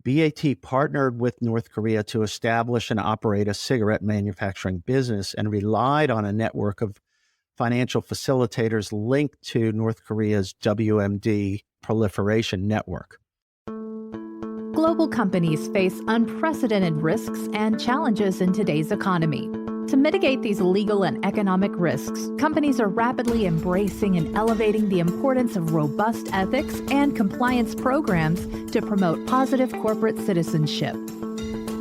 BAT partnered with North Korea to establish and operate a cigarette manufacturing business and relied on a network of financial facilitators linked to North Korea's WMD proliferation network. Global companies face unprecedented risks and challenges in today's economy. To mitigate these legal and economic risks, companies are rapidly embracing and elevating the importance of robust ethics and compliance programs to promote positive corporate citizenship.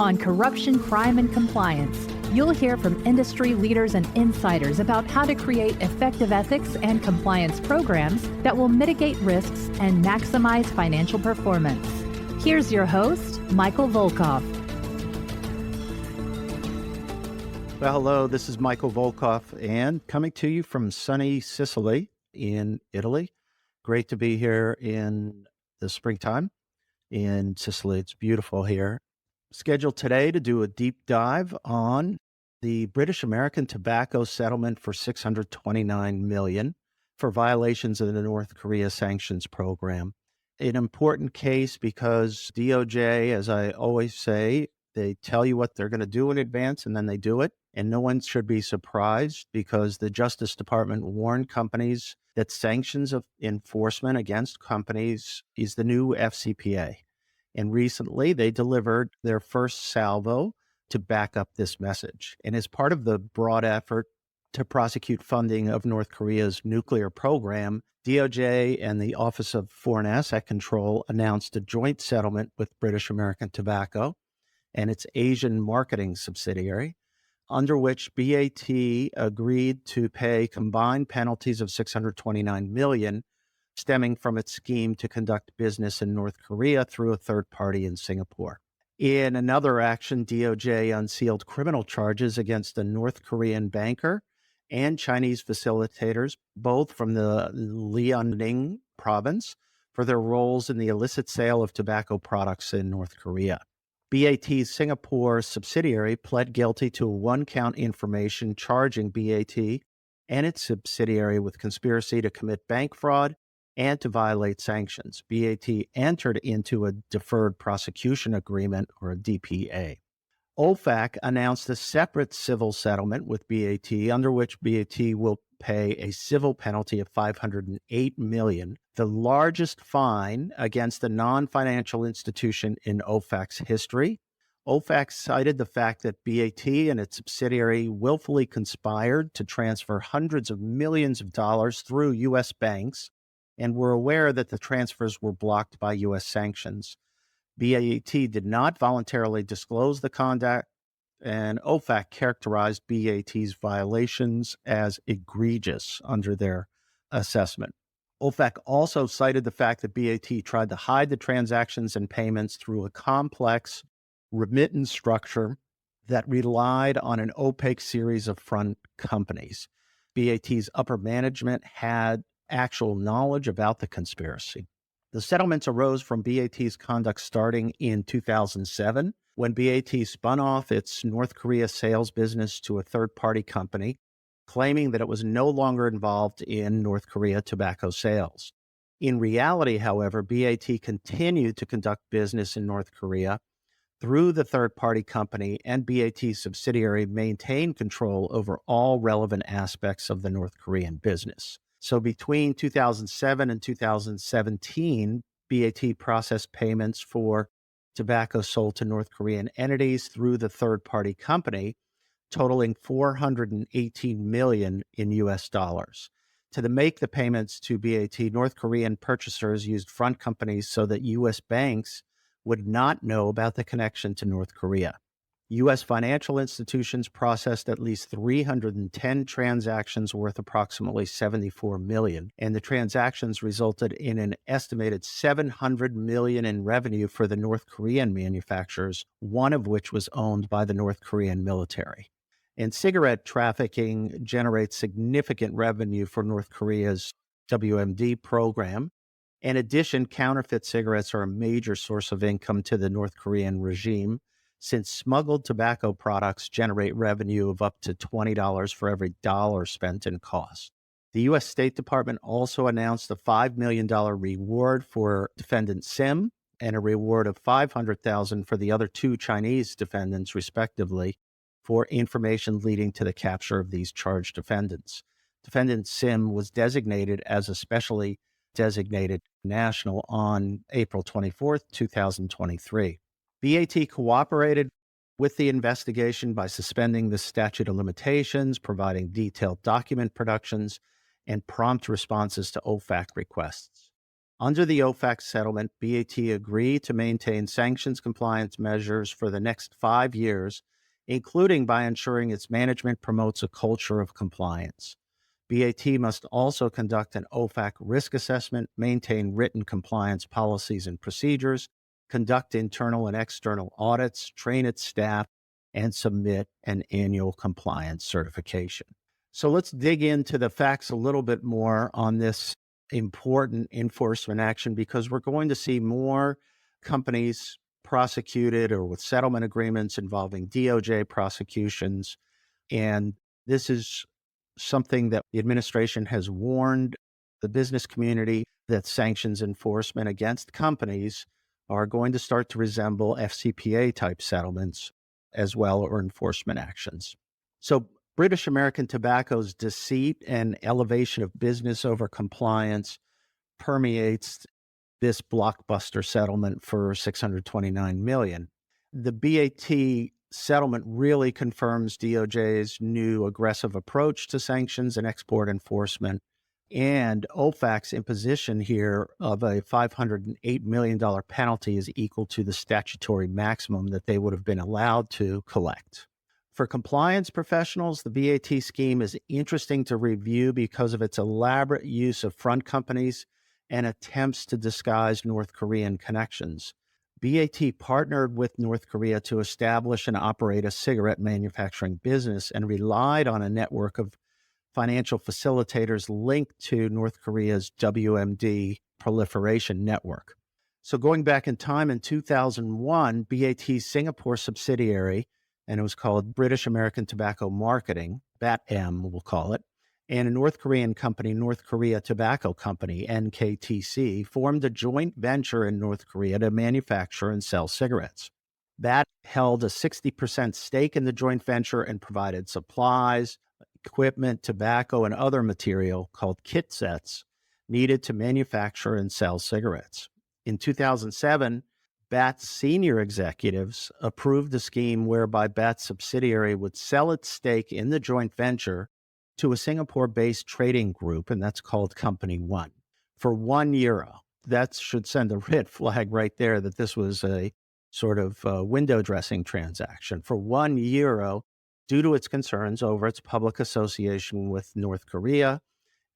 On Corruption, Crime, and Compliance, you'll hear from industry leaders and insiders about how to create effective ethics and compliance programs that will mitigate risks and maximize financial performance. Here's your host, Michael Volkov. Well, hello, this is Michael Volkov, and coming to you from sunny Sicily in Italy. Great to be here in the springtime in Sicily. It's beautiful here. Scheduled today to do a deep dive on the British American tobacco settlement for $629 million for violations of the North Korea sanctions program. An important case because DOJ, as I always say, they tell you what they're going to do in advance and then they do it. And no one should be surprised because the Justice Department warned companies that sanctions of enforcement against companies is the new FCPA. And recently they delivered their first salvo to back up this message. And as part of the broad effort to prosecute funding of North Korea's nuclear program, DOJ and the Office of Foreign Asset Control announced a joint settlement with British American Tobacco and its Asian marketing subsidiary, under which BAT agreed to pay combined penalties of $629 million, stemming from its scheme to conduct business in North Korea through a third party in Singapore. In another action, DOJ unsealed criminal charges against a North Korean banker and Chinese facilitators, both from the Liaoning province, for their roles in the illicit sale of tobacco products in North Korea. BAT's Singapore subsidiary pled guilty to a one-count information charging BAT and its subsidiary with conspiracy to commit bank fraud and to violate sanctions. BAT entered into a deferred prosecution agreement, or a DPA. OFAC announced a separate civil settlement with BAT, under which BAT will pay a civil penalty of $508 million, the largest fine against a non-financial institution in OFAC's history. OFAC cited the fact that BAT and its subsidiary willfully conspired to transfer hundreds of millions of dollars through U.S. banks and were aware that the transfers were blocked by U.S. sanctions. BAT did not voluntarily disclose the conduct, and OFAC characterized BAT's violations as egregious under their assessment. OFAC also cited the fact that BAT tried to hide the transactions and payments through a complex remittance structure that relied on an opaque series of front companies. BAT's upper management had actual knowledge about the conspiracy. The settlements arose from BAT's conduct starting in 2007, when BAT spun off its North Korea sales business to a third-party company, claiming that it was no longer involved in North Korea tobacco sales. In reality, however, BAT continued to conduct business in North Korea through the third-party company, and BAT's subsidiary maintained control over all relevant aspects of the North Korean business. So between 2007 and 2017, BAT processed payments for tobacco sold to North Korean entities through the third-party company, totaling $418 million in U.S. dollars. To make the payments to BAT, North Korean purchasers used front companies so that U.S. banks would not know about the connection to North Korea. U.S. financial institutions processed at least 310 transactions worth approximately $74 million, and the transactions resulted in an estimated $700 million in revenue for the North Korean manufacturers, one of which was owned by the North Korean military. And cigarette trafficking generates significant revenue for North Korea's WMD program. In addition, counterfeit cigarettes are a major source of income to the North Korean regime, since smuggled tobacco products generate revenue of up to $20 for every dollar spent in cost. The U.S. State Department also announced a $5 million reward for defendant Sim and a reward of $500,000 for the other two Chinese defendants, respectively, for information leading to the capture of these charged defendants. Defendant Sim was designated as a specially designated national on April 24th, 2023. BAT cooperated with the investigation by suspending the statute of limitations, providing detailed document productions, and prompt responses to OFAC requests. Under the OFAC settlement, BAT agreed to maintain sanctions compliance measures for the next 5 years, including by ensuring its management promotes a culture of compliance. BAT must also conduct an OFAC risk assessment, maintain written compliance policies and procedures, conduct internal and external audits, train its staff, and submit an annual compliance certification. So let's dig into the facts a little bit more on this important enforcement action, because we're going to see more companies prosecuted or with settlement agreements involving DOJ prosecutions. And this is something that the administration has warned the business community that sanctions enforcement against companies are going to start to resemble FCPA type settlements as well, or enforcement actions. So British American Tobacco's deceit and elevation of business over compliance permeates this blockbuster settlement for $629 million. The BAT settlement really confirms DOJ's new aggressive approach to sanctions and export enforcement, and OFAC's imposition here of a $508 million penalty is equal to the statutory maximum that they would have been allowed to collect. For compliance professionals, the BAT scheme is interesting to review because of its elaborate use of front companies and attempts to disguise North Korean connections. BAT partnered with North Korea to establish and operate a cigarette manufacturing business and relied on a network of financial facilitators linked to North Korea's WMD proliferation network. So going back in time, in 2001, BAT's Singapore subsidiary, and it was called British American Tobacco Marketing, BATM we'll call it, and a North Korean company, North Korea Tobacco Company, NKTC, formed a joint venture in North Korea to manufacture and sell cigarettes. BAT held a 60% stake in the joint venture and provided supplies, equipment, tobacco, and other material called kit sets needed to manufacture and sell cigarettes. In 2007, BAT's senior executives approved a scheme whereby BAT's subsidiary would sell its stake in the joint venture to a Singapore-based trading group, and that's called Company One, for €1. That should send a red flag right there that this was a sort of window dressing transaction. For €1, due to its concerns over its public association with North Korea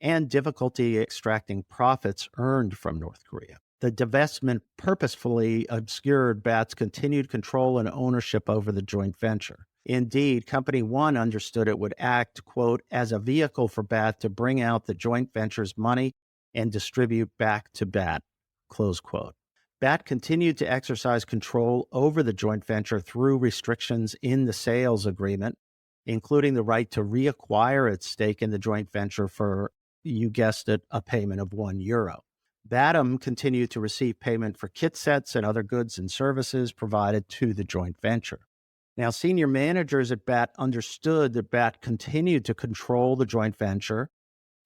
and difficulty extracting profits earned from North Korea. The divestment purposefully obscured BAT's continued control and ownership over the joint venture. Indeed, Company One understood it would act, quote, as a vehicle for BAT to bring out the joint venture's money and distribute back to BAT, close quote. BAT continued to exercise control over the joint venture through restrictions in the sales agreement, including the right to reacquire its stake in the joint venture for, you guessed it, a payment of €1. BATM continued to receive payment for kit sets and other goods and services provided to the joint venture. Now, senior managers at BAT understood that BAT continued to control the joint venture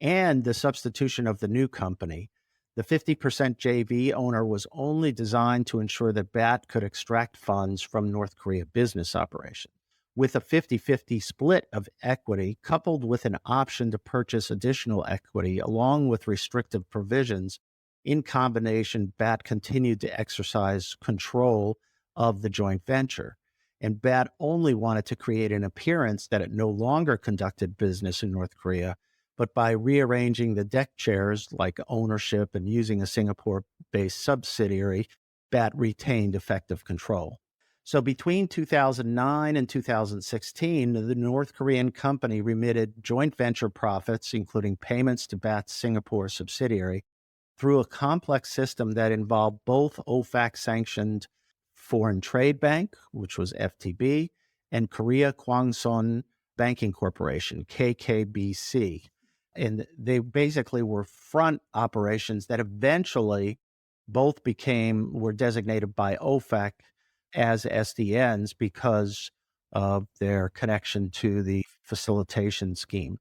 and the substitution of the new company. The 50% JV owner was only designed to ensure that BAT could extract funds from North Korea business operations. With a 50-50 split of equity, coupled with an option to purchase additional equity, along with restrictive provisions, in combination, BAT continued to exercise control of the joint venture. And BAT only wanted to create an appearance that it no longer conducted business in North Korea, but by rearranging the deck chairs like ownership and using a Singapore-based subsidiary, BAT retained effective control. So between 2009 and 2016, the North Korean company remitted joint venture profits, including payments to BAT's Singapore subsidiary, through a complex system that involved both OFAC-sanctioned Foreign Trade Bank, which was FTB, and Korea Kwangson Banking Corporation, KKBC. And they basically were front operations that eventually both were designated by OFAC as SDNs because of their connection to the facilitation scheme.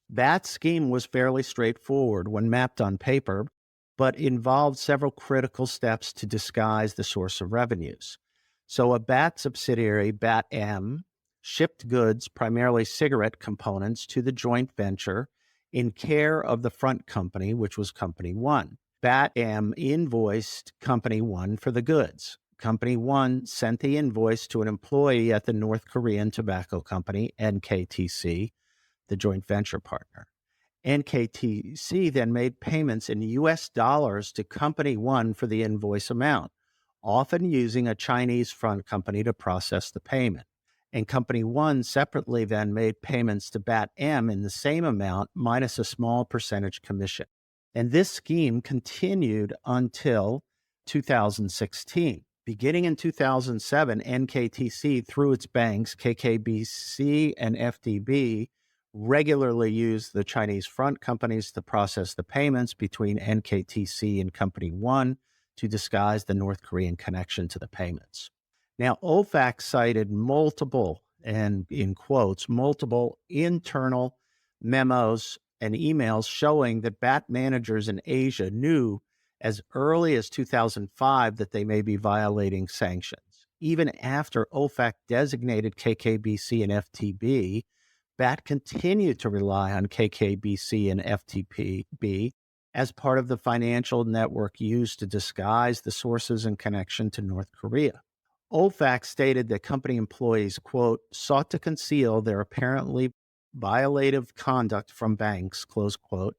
That scheme was fairly straightforward when mapped on paper, but involved several critical steps to disguise the source of revenues. So a BAT subsidiary, BAT-M, shipped goods, primarily cigarette components, to the joint venture in care of the front company, which was Company One. BAT-M invoiced Company One for the goods. Company One sent the invoice to an employee at the North Korean tobacco company, NKTC, the joint venture partner. NKTC then made payments in US dollars to Company One for the invoice amount, often using a Chinese front company to process the payment. And Company One separately then made payments to BAT-M in the same amount minus a small percentage commission. And this scheme continued until 2016. Beginning in 2007, NKTC, through its banks, KKBC and FDB, regularly used the Chinese front companies to process the payments between NKTC and Company One to disguise the North Korean connection to the payments. Now, OFAC cited multiple, and in quotes, multiple internal memos and emails showing that BAT managers in Asia knew as early as 2005 that they may be violating sanctions. Even after OFAC designated KKBC and FTB, BAT continued to rely on KKBC and FTB as part of the financial network used to disguise the sources and connection to North Korea. OFAC stated that company employees, quote, sought to conceal their apparently violative conduct from banks, close quote,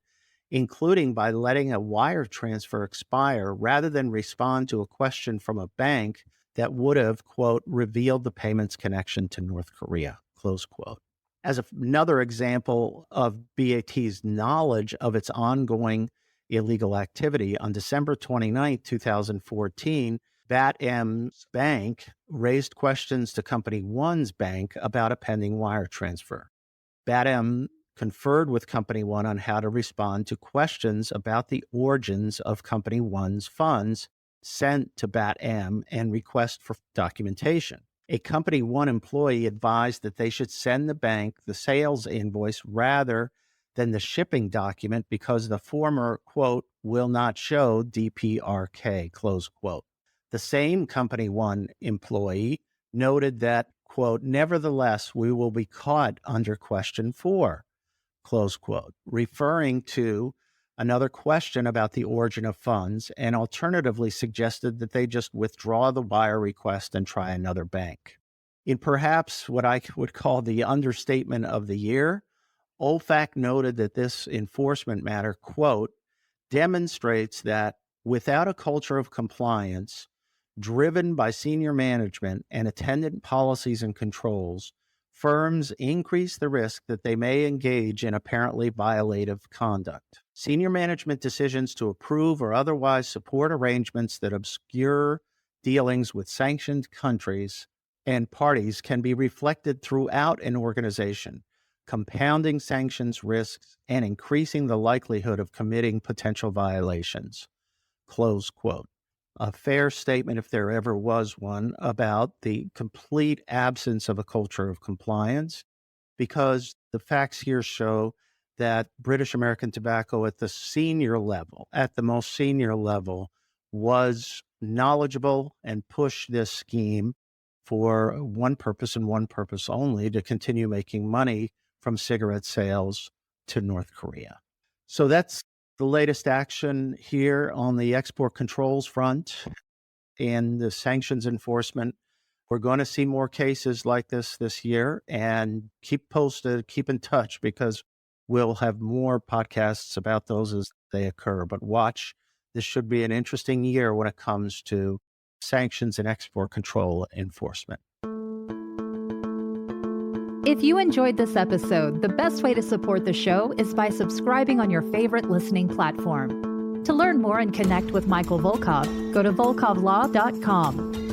including by letting a wire transfer expire rather than respond to a question from a bank that would have, quote, revealed the payment's connection to North Korea, close quote. As another example of BAT's knowledge of its ongoing illegal activity, on December 29, 2014, BAT-M's bank raised questions to Company One's bank about a pending wire transfer. BAT-M conferred with Company One on how to respond to questions about the origins of Company One's funds sent to BAT-M and request for documentation. A Company One employee advised that they should send the bank the sales invoice rather than the shipping document because the former, quote, will not show DPRK, close quote. The same Company One employee noted that, quote, nevertheless, we will be caught under question 4, close quote, referring to another question about the origin of funds, and alternatively suggested that they just withdraw the wire request and try another bank. In perhaps what I would call the understatement of the year, OFAC noted that this enforcement matter, quote, demonstrates that without a culture of compliance driven by senior management and attendant policies and controls, firms increase the risk that they may engage in apparently violative conduct. Senior management decisions to approve or otherwise support arrangements that obscure dealings with sanctioned countries and parties can be reflected throughout an organization, compounding sanctions risks and increasing the likelihood of committing potential violations. Close quote. A fair statement, if there ever was one, about the complete absence of a culture of compliance, because the facts here show that British American Tobacco at the senior level, at the most senior level, was knowledgeable and pushed this scheme for one purpose and one purpose only, to continue making money from cigarette sales to North Korea. So that's the latest action here on the export controls front and the sanctions enforcement. We're going to see more cases like this year, and keep posted, keep in touch, because we'll have more podcasts about those as they occur. But watch, this should be an interesting year when it comes to sanctions and export control enforcement. If you enjoyed this episode, the best way to support the show is by subscribing on your favorite listening platform. To learn more and connect with Michael Volkov, go to volkovlaw.com.